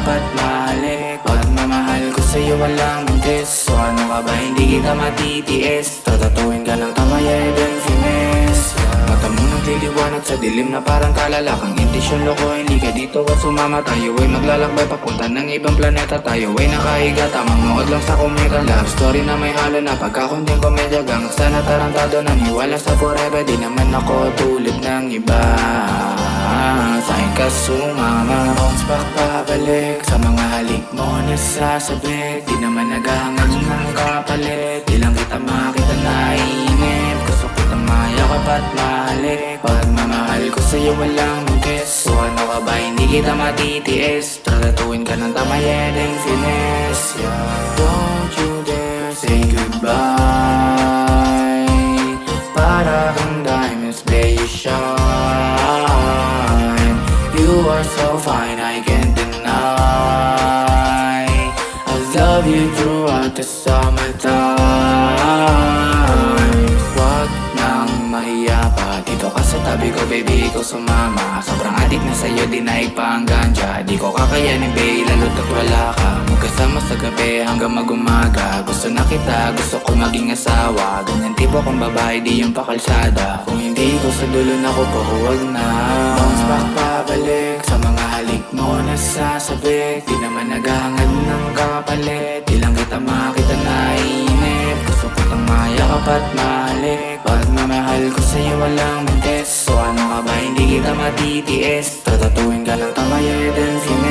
at mahalik. Pagmamahal ko sa'yo walang mintis. So ano ka ba hindi kita matitiis? Tatatuin ka ng tamayay and finesse. Mata mo nagliliwanag sa dilim na parang kalalakang intisyon loko. Hindi ka dito at sumama. Tayo ay maglalakbay papunta ng ibang planeta. Tayo ay nakahiga, tamang nood lang sa kometa. Love story na may halo na pagkakunding komedya. Gangsta na tarantado, naniwala sa forever. Di naman ako tulad ng iba. Sa'kin ka sumama. Bounce back pabalik sa mga halik mo nasasabik. Di naman naghahangad ng kapalit. Di lang kita makita nainip. Gusto kitang mayakap at mahalik. Pagmamahal ko sa'yo walang mintis. So ano ka ba hindi kita matitiis? Tratuin ka ng tamayed and finesse. Yeah. Don't you dare say goodbye. Para kang diamonds, may you shine. You are so fine, I can't deny. I love you throughout the summertime. Wag nang mahiya pa, dito ka sa tabi ko, baby, ikaw sumama. Sobrang adik na sa'yo, dinaig pa ang ganja. Di ko kakayanin, babe, lalo't at wala ka. Magkasama sa gabi hanggang mag-umaga. Gusto na kita, gusto ko maging asawa. Ganyan tipo kong babae, di yung pakalsada. Kung hindi ko sa dulo na ko po, huwag na. Bounce back pabalik sa mga halik mo nasasabik. Di naman naghahangad ng kapalit. Di lang kita makita nainip. Gusto ko kang mayakap at mahalik. Pagmamahal ko sa'yo walang mintis. So ano ka ba hindi kita matitiis? Tatatuin ka ng tamayed and finesse.